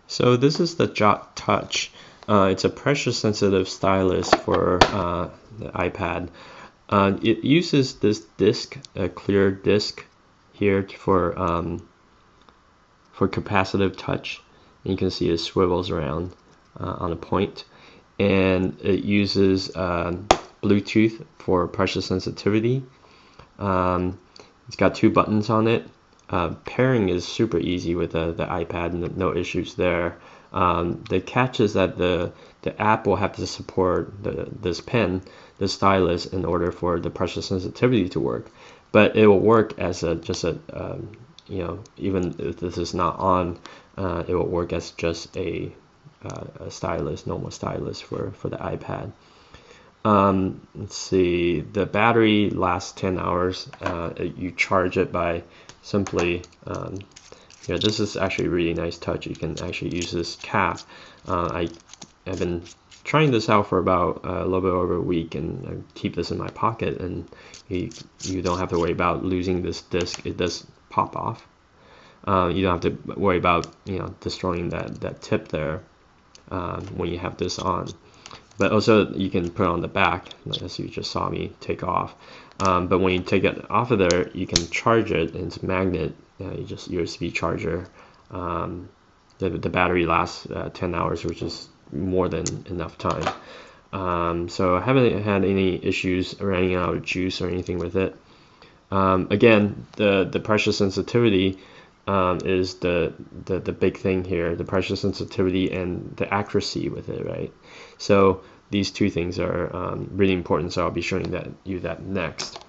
So this is the Jot Touch. It's a pressure-sensitive stylus for the iPad. It uses this disc, a clear disc here for capacitive touch. And you can see it swivels around on a point, and it uses Bluetooth for pressure sensitivity. It's got 2 buttons on it. Pairing is super easy with the iPad, no issues there. The catch is that the app will have to support this pen, the stylus, in order for the pressure sensitivity to work. But it will work as even if this is not on, it will work as just a stylus, normal stylus for the iPad. Let's see, the battery lasts 10 hours. You charge it by simply, this is actually a really nice touch. You can actually use this cap. I have been trying this out for about a little bit over a week, and I keep this in my pocket, and you don't have to worry about losing this disc. It does pop off. You don't have to worry about destroying that tip there when you have this on. But also you can put it on the back, as you just saw me take off. But when you take it off of there, you can charge it, and it's a magnet. You just USB charger. The battery lasts 10 hours, which is more than enough time. So I haven't had any issues running out of juice or anything with it. Again, the pressure sensitivity is the big thing here, the pressure sensitivity and the accuracy with it, right? So these 2 things are really important, so I'll be showing you that next.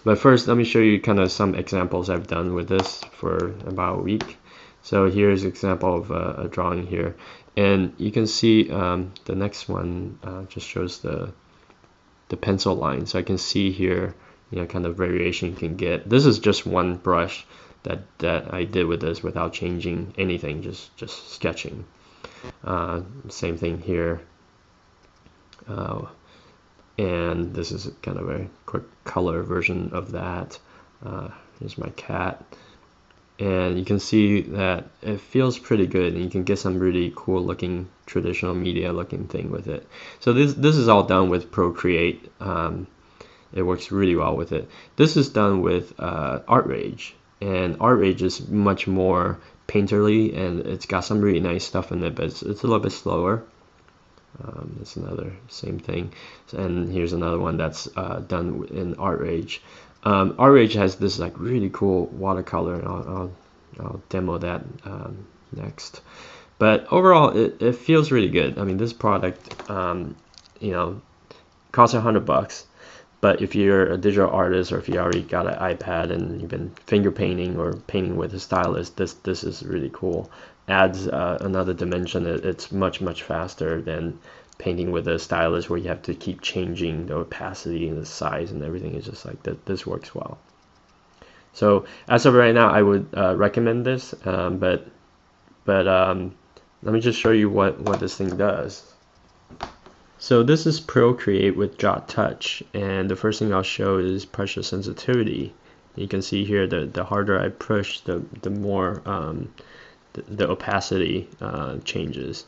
But first, let me show you kind of some examples I've done with this for about a week. So here's an example of a drawing here, and you can see the next one just shows the pencil line. So I can see here, kind of variation you can get. This is just one brush that I did with this without changing anything, just sketching. Same thing here. And this is kind of a quick color version of that. Here's my cat, and you can see that it feels pretty good, and you can get some really cool looking traditional media looking thing with it. So this is all done with Procreate. It works really well with it. This is done with ArtRage, and ArtRage is much more painterly, and it's got some really nice stuff in it, but it's a little bit slower. That's another same thing. And here's another one that's done in ArtRage. ArtRage has this like really cool watercolor, and I'll demo that next. But overall, it feels really good. I mean, this product, costs $100. But if you're a digital artist, or if you already got an iPad and you've been finger painting or painting with a stylus, this is really cool. Adds another dimension. It's much faster than painting with a stylus, where you have to keep changing the opacity and the size and everything. It's just like that. This works well. So as of right now, I would recommend this. But let me just show you what this thing does. So this is Procreate with Jot Touch, and the first thing I'll show is pressure sensitivity. You can see here that the harder I push, the more the opacity changes.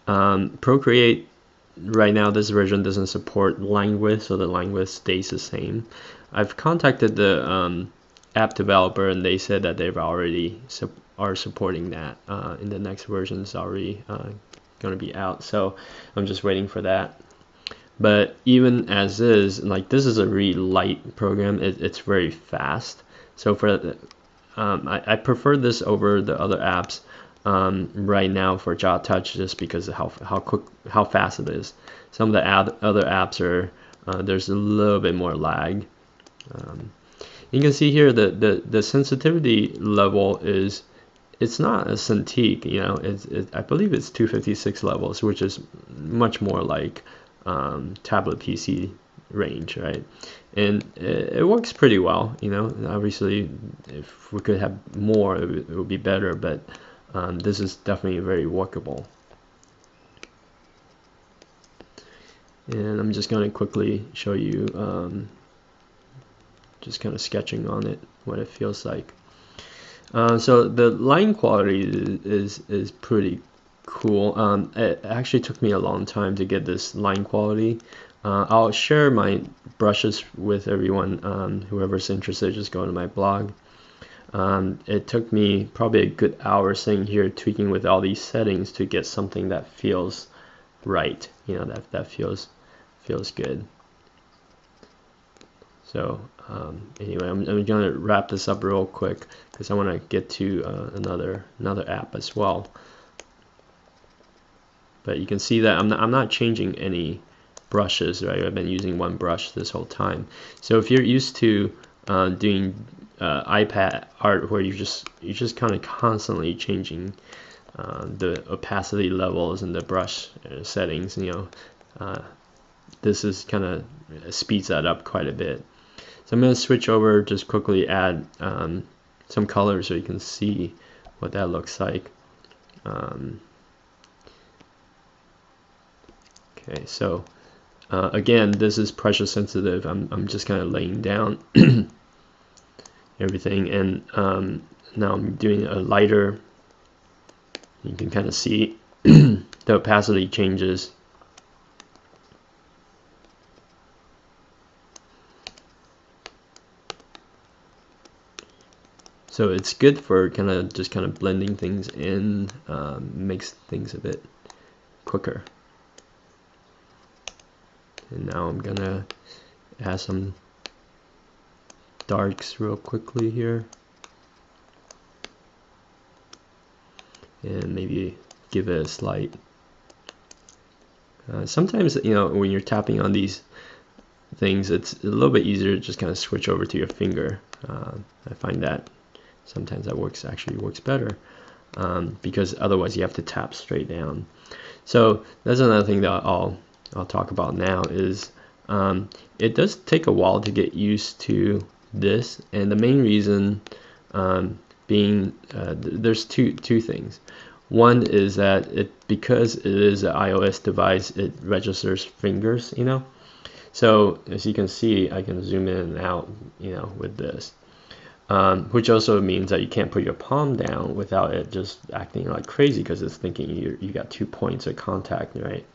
Procreate right now, this version doesn't support line width, so the line width stays the same. I've contacted the app developer, and they said that they've already are supporting that. In the next version is already going to be out, so I'm just waiting for that. But even as is, like, this is a really light program. It's very fast. So for I prefer this over the other apps right now for Jot Touch, just because of how fast it is. Some of the other apps are there's a little bit more lag. You can see here the sensitivity level is, it's not a Cintiq, I believe it's 256 levels, which is much more like tablet PC range, right? And it works pretty well. Obviously if we could have more, it would be better, but this is definitely very workable. And I'm just going to quickly show you just kind of sketching on it, what it feels like. So the line quality is pretty cool. It actually took me a long time to get this line quality. I'll share my brushes with everyone. Whoever's interested, just go to my blog. It took me probably a good hour sitting here tweaking with all these settings to get something that feels right. You know, that feels good. So anyway, I'm gonna wrap this up real quick because I want to get to another app as well. But you can see that I'm not changing any brushes, right? I've been using one brush this whole time. So if you're used to doing iPad art where you're just kind of constantly changing the opacity levels and the brush settings, you know, this is kind of speeds that up quite a bit. So I'm going to switch over, just quickly add some colors so you can see what that looks like. Okay, so again, this is pressure sensitive. I'm just kind of laying down everything, and now I'm doing a lighter. You can kind of see the opacity changes. So it's good for just kind of blending things in, makes things a bit quicker. And now I'm gonna add some darks real quickly here, and maybe give it a slight. Sometimes, you know, when you're tapping on these things, it's a little bit easier to just kind of switch over to your finger. I find that sometimes that actually works better, because otherwise you have to tap straight down. So that's another thing that I'll talk about now is it does take a while to get used to this, and the main reason being there's two things. One is that because it is an iOS device, it registers fingers, you know. So as you can see, I can zoom in and out, you know, with this. Which also means that you can't put your palm down without it just acting like crazy because it's thinking you got 2 points of contact, right?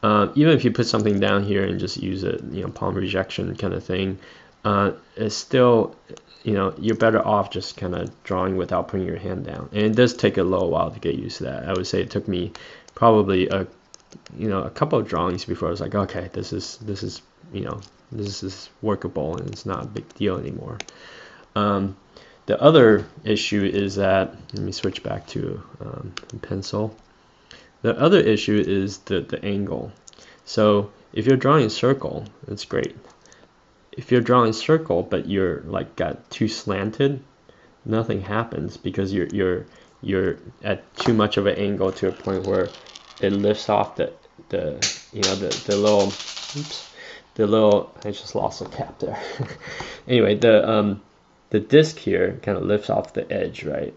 Even if you put something down here and just use it, you know, palm rejection kind of thing, it's still, you know, you're better off just kind of drawing without putting your hand down. And it does take a little while to get used to that. I would say it took me probably a couple of drawings before I was like, okay, this is you know, this is workable and it's not a big deal anymore. The other issue is that, let me switch back to pencil. The other issue is the angle. So if you're drawing a circle, it's great. If you're drawing a circle but you're like got too slanted, nothing happens because you're at too much of an angle to a point where it lifts off the you know the little, oops, the little, I just lost a cap there. Anyway, the disc here kind of lifts off the edge, right?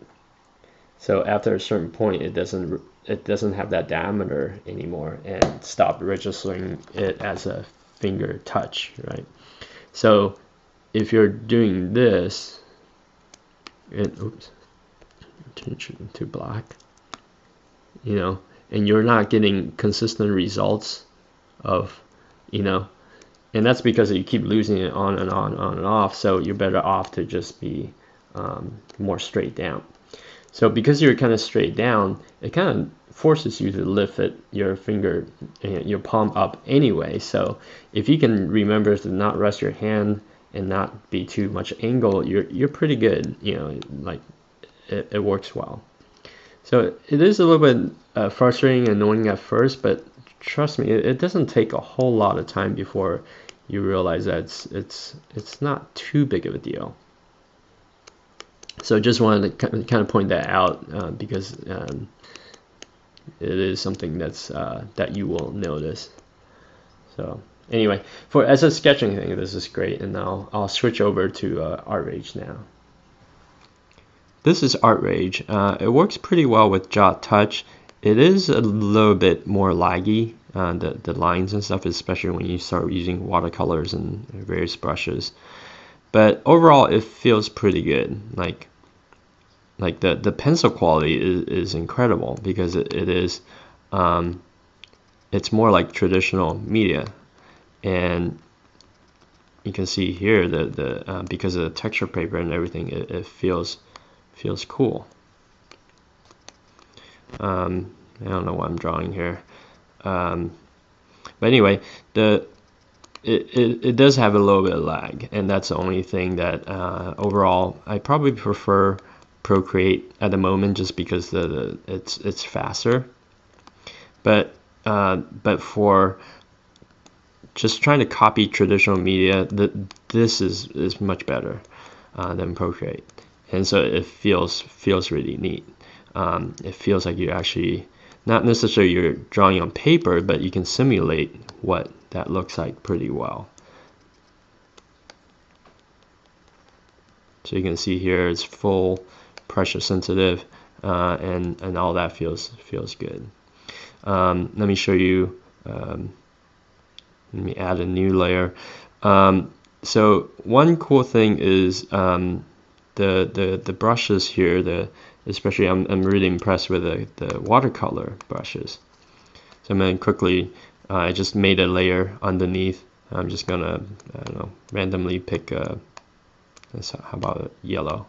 So after a certain point, it doesn't have that diameter anymore and stop registering it as a finger touch, right? So if you're doing this, and oops, change it to black, you know, and you're not getting consistent results of, you know, and that's because you keep losing it on and off, so you're better off to just be more straight down. So because you're kind of straight down, it kind of forces you to lift your finger, your palm up anyway. So if you can remember to not rest your hand and not be too much angle, you're pretty good, you know, like it works well. So it is a little bit frustrating and annoying at first, but trust me, it doesn't take a whole lot of time before you realize that it's not too big of a deal. So just wanted to kind of point that out because it is something that you will notice. So anyway, as a sketching thing, this is great, and now I'll switch over to Art Rage now. This is Art Rage. It works pretty well with Jot Touch. It is a little bit more laggy, the lines and stuff, especially when you start using watercolors and various brushes. But overall, it feels pretty good. Like, like the pencil quality is incredible, because it is it's more like traditional media. And you can see here that because of the texture paper and everything, it feels cool. I don't know what I'm drawing here, but anyway, it does have a little bit of lag, and that's the only thing that overall I probably prefer Procreate at the moment, just because it's faster. But for just trying to copy traditional media, this is much better than Procreate, and so it feels really neat. It feels like you're actually not necessarily you're drawing on paper, but you can simulate what that looks like pretty well. So you can see here it's full pressure sensitive, and all that feels good. Let me show you. Let me add a new layer. So one cool thing is the brushes here. Especially I'm really impressed with the watercolor brushes. So I'm going to quickly. I just made a layer underneath. I'm just gonna, I don't know, randomly pick how about yellow.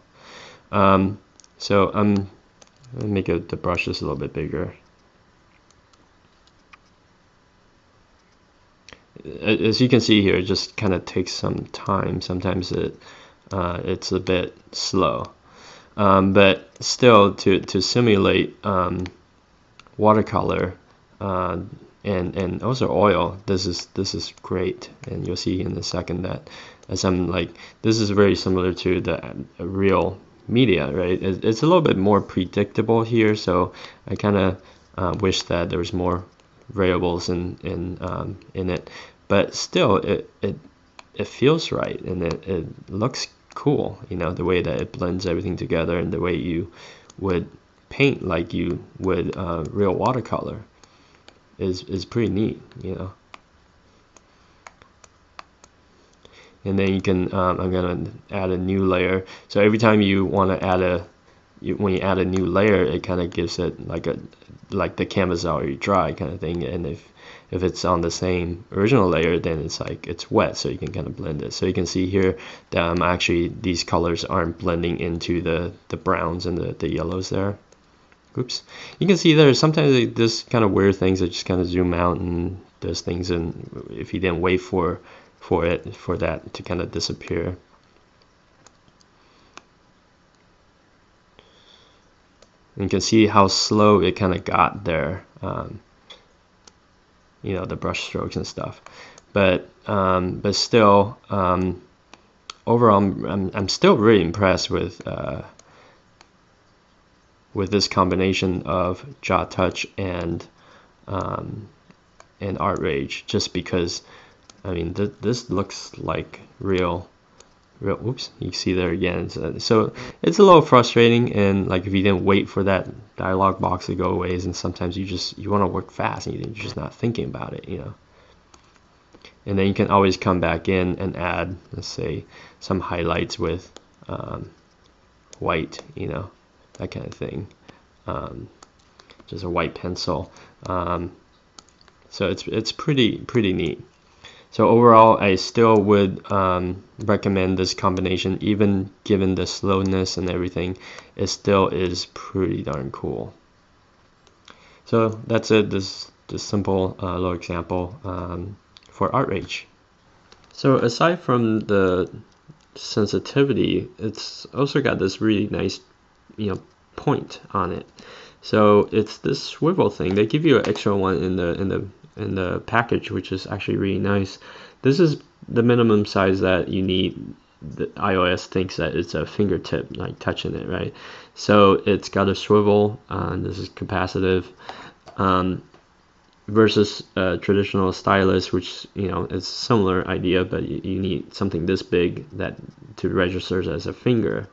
So I'm gonna make the brushes a little bit bigger. As you can see here, it just kind of takes some time. Sometimes it's a bit slow, but still to simulate watercolor and also oil, this is great. And you'll see in a second that as I'm like, this is very similar to the real media, right? It's a little bit more predictable here, so I kind of wish that there was more variables in it, but still it feels right, and it looks cool, you know, the way that it blends everything together, and the way you would paint like you would real watercolor is pretty neat, you know. And then you can I'm gonna add a new layer. So every time you want to add when you add a new layer, it kind of gives it like the canvas is already dry kind of thing. And if it's on the same original layer, then it's like it's wet, so you can kind of blend it. So you can see here that actually these colors aren't blending into the browns and the yellows there. Oops. You can see there's sometimes this kind of weird things that just kind of zoom out and does things, and if you didn't wait for that to kind of disappear. And you can see how slow it kind of got there, you know, the brush strokes and stuff. But still, overall, I'm still really impressed with this combination of Jot Touch and Art-Rage, just because I mean this looks like real. Oops, you see there again. So it's a little frustrating, and like if you didn't wait for that dialog box to go away, and sometimes you want to work fast and you're just not thinking about it, you know. And then you can always come back in and add, let's say, some highlights with white, you know, that kind of thing. Just a white pencil. So it's pretty neat. So overall, I still would recommend this combination, even given the slowness and everything. It still is pretty darn cool. So that's it. This simple little example for Art-Rage. So aside from the sensitivity, it's also got this really nice, you know, point on it. So it's this swivel thing. They give you an extra one in the package, which is actually really nice. This is the minimum size that you need. The iOS thinks that it's a fingertip, like touching it, right? So it's got a swivel, and this is capacitive, versus a traditional stylus, which, you know, is a similar idea, but you need something this big that to register as a finger.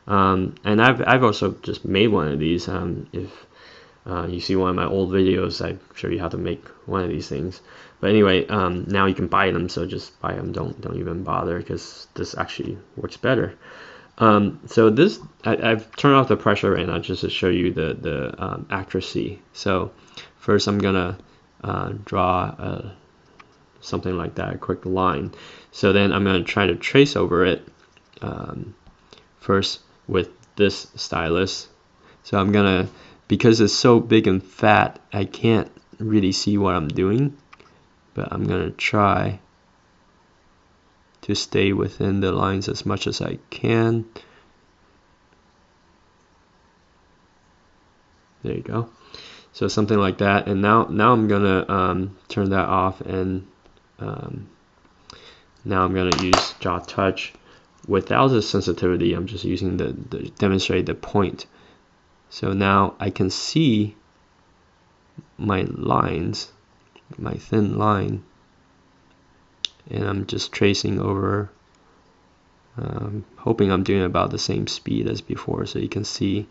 And I've also just made one of these. If you see one of my old videos, I show you how to make one of these things. But anyway, now you can buy them, so just buy them. Don't even bother, because this actually works better. So this, I've turned off the pressure right now just to show you the accuracy. So first I'm gonna draw something like that, a quick line. So then I'm gonna try to trace over it first with this stylus. So I'm gonna, because it's so big and fat, I can't really see what I'm doing, but I'm gonna try to stay within the lines as much as I can. There you go. So something like that. And now I'm gonna turn that off, and now I'm gonna use Jot Touch without the sensitivity. I'm just using the demonstrate the point. So now I can see my lines, my thin line, and I'm just tracing over, hoping I'm doing about the same speed as before so you can see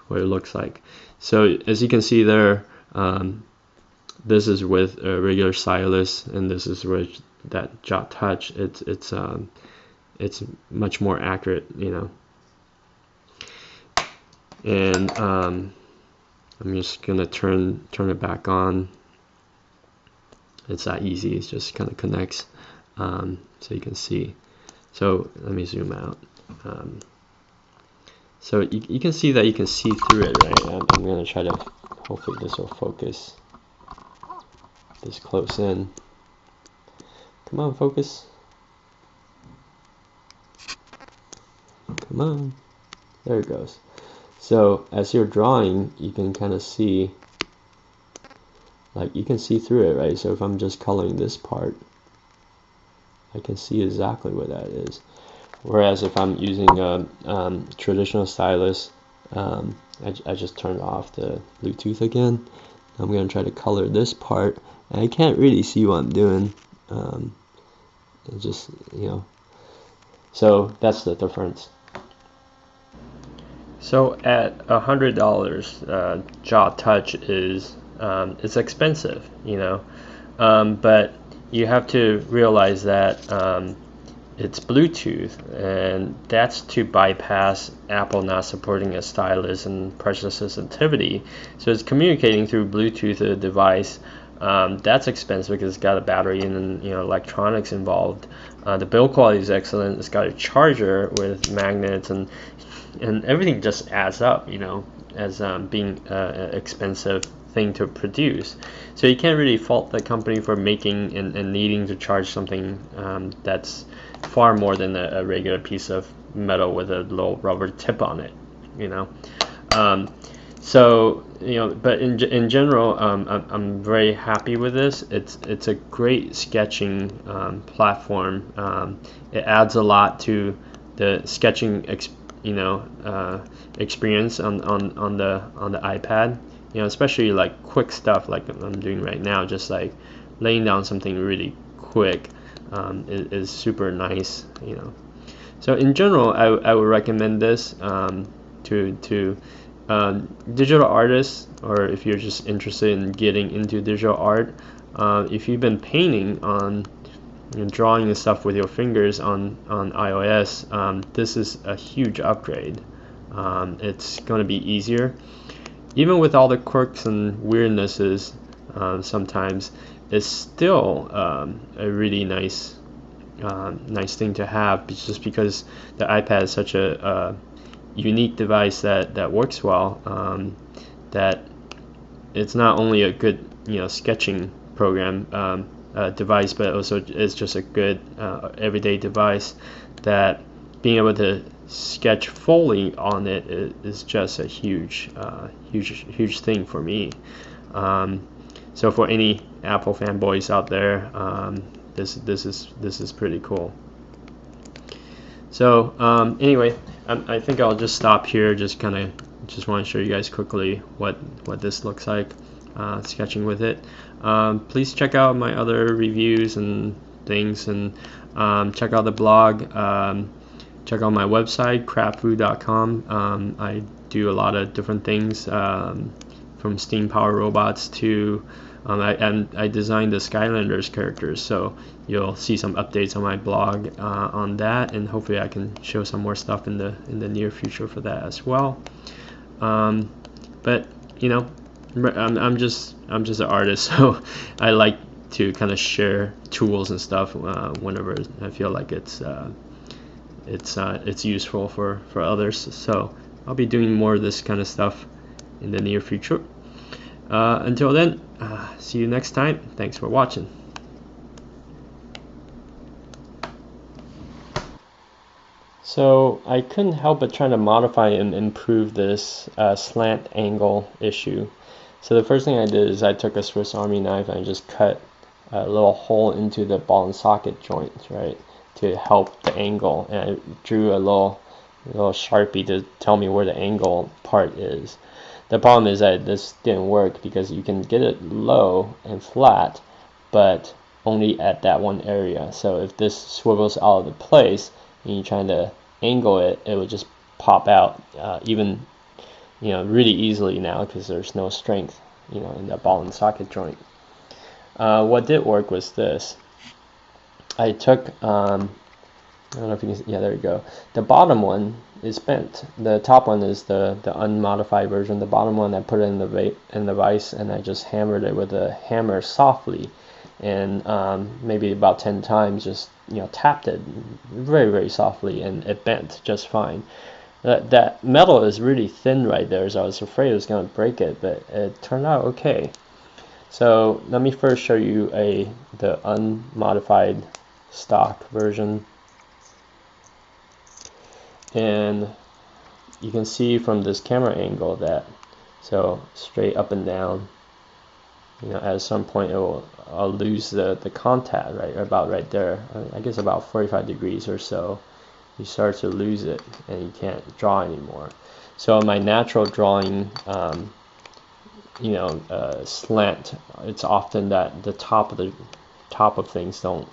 what it looks like. So as you can see there, this is with a regular stylus, and this is with that Jot Touch. It's much more accurate, you know. And I'm just gonna turn it back on. It's that easy. It just kind of connects, so you can see. So let me zoom out. So you can see that you can see through it, right? I'm gonna try to, hopefully this will focus this close in. Come on, focus. Come on. There it goes. So as you're drawing, you can kind of see, like you can see through it, right? So if I'm just coloring this part, I can see exactly what that is. Whereas if I'm using a traditional stylus, I just turned off the Bluetooth again. I'm going to try to color this part, and I can't really see what I'm doing. It just, you know, so that's the difference. So at $100, Jot Touch is it's expensive, you know, but you have to realize that it's Bluetooth, and that's to bypass Apple not supporting a stylus and pressure sensitivity. So it's communicating through Bluetooth to the device. That's expensive because it's got a battery and, you know, electronics involved. The build quality is excellent. It's got a charger with magnets, and everything just adds up, you know, as being an expensive thing to produce. So you can't really fault the company for making and needing to charge something that's far more than a regular piece of metal with a little rubber tip on it, you know. So, you know, but in general, I'm very happy with this. It's a great sketching platform. It adds a lot to the sketching experience on the iPad. You know, especially like quick stuff like I'm doing right now, just like laying down something really quick is super nice, you know. So in general, I would recommend this to digital artists, or if you're just interested in getting into digital art. If you've been painting on, you know, drawing the stuff with your fingers on iOS, this is a huge upgrade. It's going to be easier, even with all the quirks and weirdnesses. Sometimes it's still a really nice thing to have, just because the iPad is such a unique device that works well, that it's not only a good, you know, sketching program device, but also it's just a good everyday device that being able to sketch fully on it is just a huge thing for me. So for any Apple fanboys out there, this is pretty cool. So anyway, I think I'll just stop here. Just want to show you guys quickly what this looks like, sketching with it. Please check out my other reviews and things, and check out the blog. Check out my website, crabfu.com. I do a lot of different things, from steam powered robots to I designed the Skylanders characters, so you'll see some updates on my blog on that, and hopefully I can show some more stuff in the near future for that as well. But you know, I'm just an artist, so I like to kind of share tools and stuff whenever I feel like it's useful for others. So I'll be doing more of this kind of stuff in the near future. Until then, see you next time. Thanks for watching. So I couldn't help but trying to modify and improve this slant angle issue. So the first thing I did is I took a Swiss Army knife and I just cut a little hole into the ball and socket joints, right, to help the angle. And I drew a little Sharpie to tell me where the angle part is. The problem is that this didn't work because you can get it low and flat, but only at that one area. So if this swivels out of the place and you're trying to angle it, it would just pop out even really easily now because there's no strength in the ball and socket joint. What did work was this. I took I don't know if you can see, yeah, there you go. The bottom one is bent. The top one is the unmodified version. The bottom one I put it in the vise and I just hammered it with a hammer softly, and maybe about 10 times, just tapped it very, very softly, and it bent just fine. That metal is really thin right there, so I was afraid it was going to break it, but it turned out okay. So let me first show you the unmodified stock version. And you can see from this camera angle that, so straight up and down, at some point I'll lose the contact about right there. I guess about 45 degrees or so, you start to lose it and you can't draw anymore. So my natural drawing, slant, it's often that the top of things don't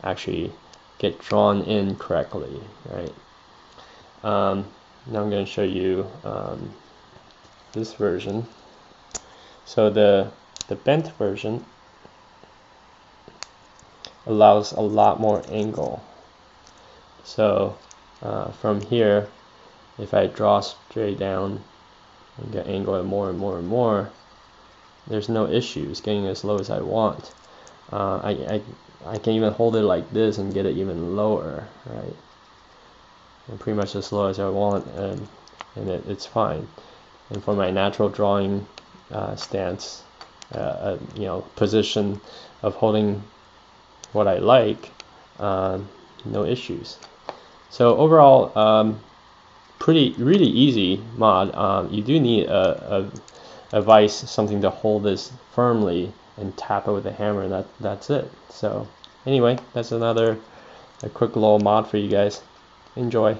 actually get drawn in correctly, right? Now I'm going to show you this version. So the bent version allows a lot more angle. So from here, if I draw straight down and get angle it more and more and more, there's no issues getting as low as I want. I can even hold it like this and get it even lower, right? And pretty much as low as I want, and it's fine. And for my natural drawing stance, position of holding what I like, no issues. So overall, really easy mod. You do need a vise, something to hold this firmly, and tap it with a hammer, and that's it. So anyway, that's a quick little mod for you guys. Enjoy.